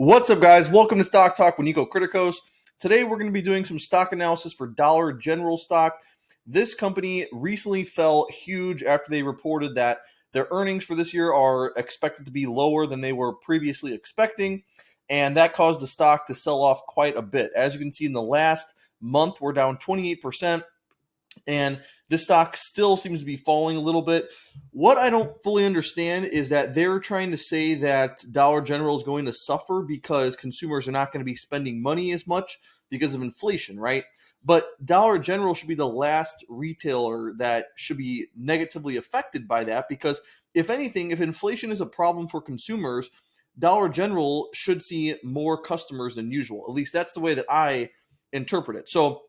What's up, guys? Welcome to Stock Talk with Nico Kritikos. Today, we're going to be doing some stock analysis for Dollar General stock. This company recently fell huge after they reported that their earnings for this year are expected to be lower than they were previously expecting, and that caused the stock to sell off quite a bit. As you can see, in the last month, we're down 28%. And this stock still seems to be falling a little bit. What I don't fully understand is that they're trying to say that Dollar General is going to suffer because consumers are not going to be spending money as much because of inflation, right? But Dollar General should be the last retailer that should be negatively affected by that, because if anything, if inflation is a problem for consumers, Dollar General should see more customers than usual. At least that's the way that I interpret it. So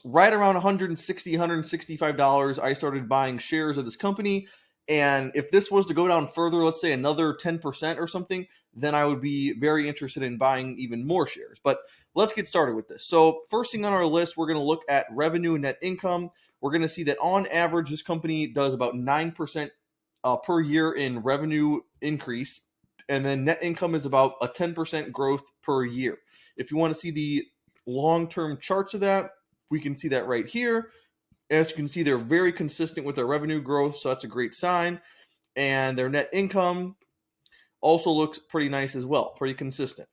right around $160, $165, I started buying shares of this company. And if this was to go down further, let's say another 10% or something, then I would be very interested in buying even more shares. But let's get started with this. So first thing on our list, we're going to look at revenue and net income. We're going to see that on average, this company does about 9% per year in revenue increase. And then net income is about a 10% growth per year. If you want to see the long-term charts of that, we can see that right here. As you can see, they're very consistent with their revenue growth, so that's a great sign. And their net income also looks pretty nice as well, pretty consistent.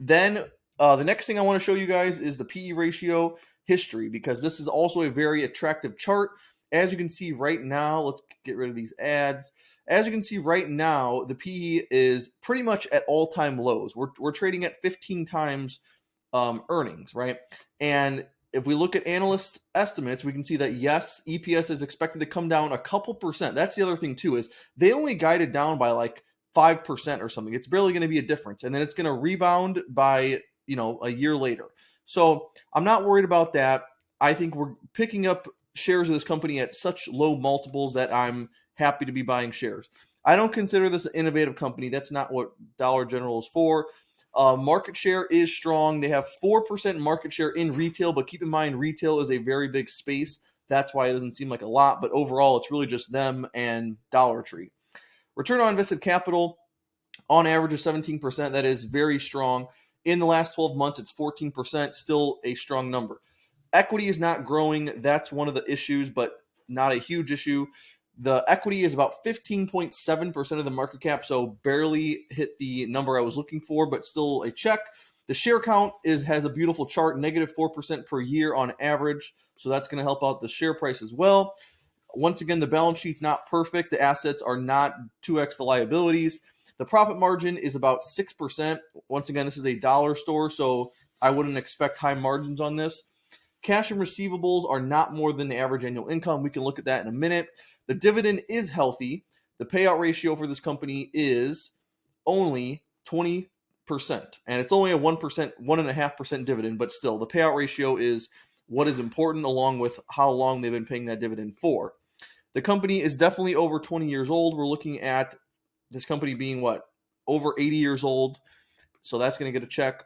Then the next thing I want to show you guys is the PE ratio history, because this is also a very attractive chart. As you can see right now, let's get rid of these ads. As you can see right now, the PE is pretty much at all-time lows. We're trading at 15 times earnings, right? And if we look at analyst estimates, we can see that, yes, EPS is expected to come down a couple percent. That's the other thing, too, is they only guided down by like 5% or something. It's barely going to be a difference. And then it's going to rebound by, a year later. So I'm not worried about that. I think we're picking up shares of this company at such low multiples that I'm happy to be buying shares. I don't consider this an innovative company. That's not what Dollar General is for. Market share is strong. They have 4% market share in retail, but keep in mind, retail is a very big space. That's why it doesn't seem like a lot, but overall, it's really just them and Dollar Tree. Return on invested capital, on average, is 17%. That is very strong. In the last 12 months, it's 14%, still a strong number. Equity is not growing. That's one of the issues, but not a huge issue. The equity is about 15.7% of the market cap, so barely hit the number I was looking for, but still a check. The share count has a beautiful chart, negative 4% per year on average, so that's going to help out the share price as well. Once again, the balance sheet's not perfect. The assets are not 2x the liabilities. The profit margin is about 6%. Once again, this is a dollar store, so I wouldn't expect high margins on this. Cash and receivables are not more than the average annual income. We can look at that in a minute. The dividend is healthy. The payout ratio for this company is only 20%. And it's only a 1.5% dividend, but still, the payout ratio is what is important, along with how long they've been paying that dividend for. The company is definitely over 20 years old. We're looking at this company being, over 80 years old. So that's going to get a check.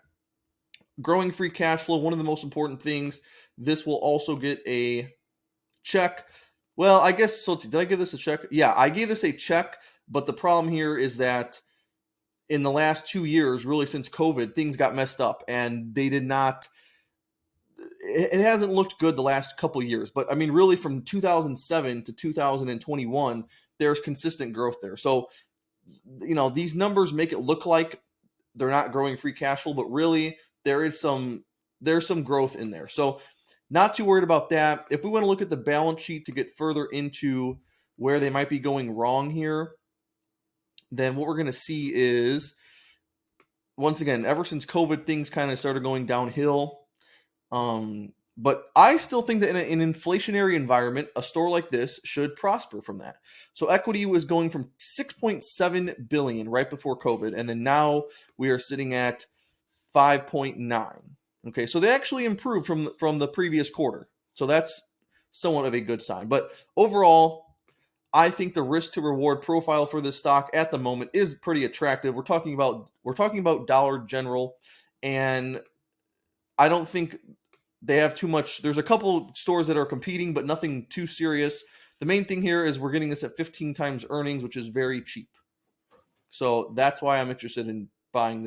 Growing free cash flow, one of the most important things. This will also get a check. Well, I guess, so let's see, did I give this a check? Yeah, I gave this a check, but the problem here is that in the last 2 years, really since COVID, things got messed up, and they did not, it hasn't looked good the last couple of years. But I mean, really from 2007 to 2021, there's consistent growth there. So, these numbers make it look like they're not growing free cash flow, but really there's some growth in there. So not too worried about that. If we want to look at the balance sheet to get further into where they might be going wrong here, then what we're going to see is, once again, ever since COVID, things kind of started going downhill. But I still think that in an inflationary environment, a store like this should prosper from that. So equity was going from $6.7 billion right before COVID, and then now we are sitting at 5.9. Okay, so they actually improved from the previous quarter. So that's somewhat of a good sign. But overall, I think the risk to reward profile for this stock at the moment is pretty attractive. We're talking about Dollar General, and I don't think they have too much. There's a couple stores that are competing, but nothing too serious. The main thing here is we're getting this at 15 times earnings, which is very cheap. So that's why I'm interested in buying this.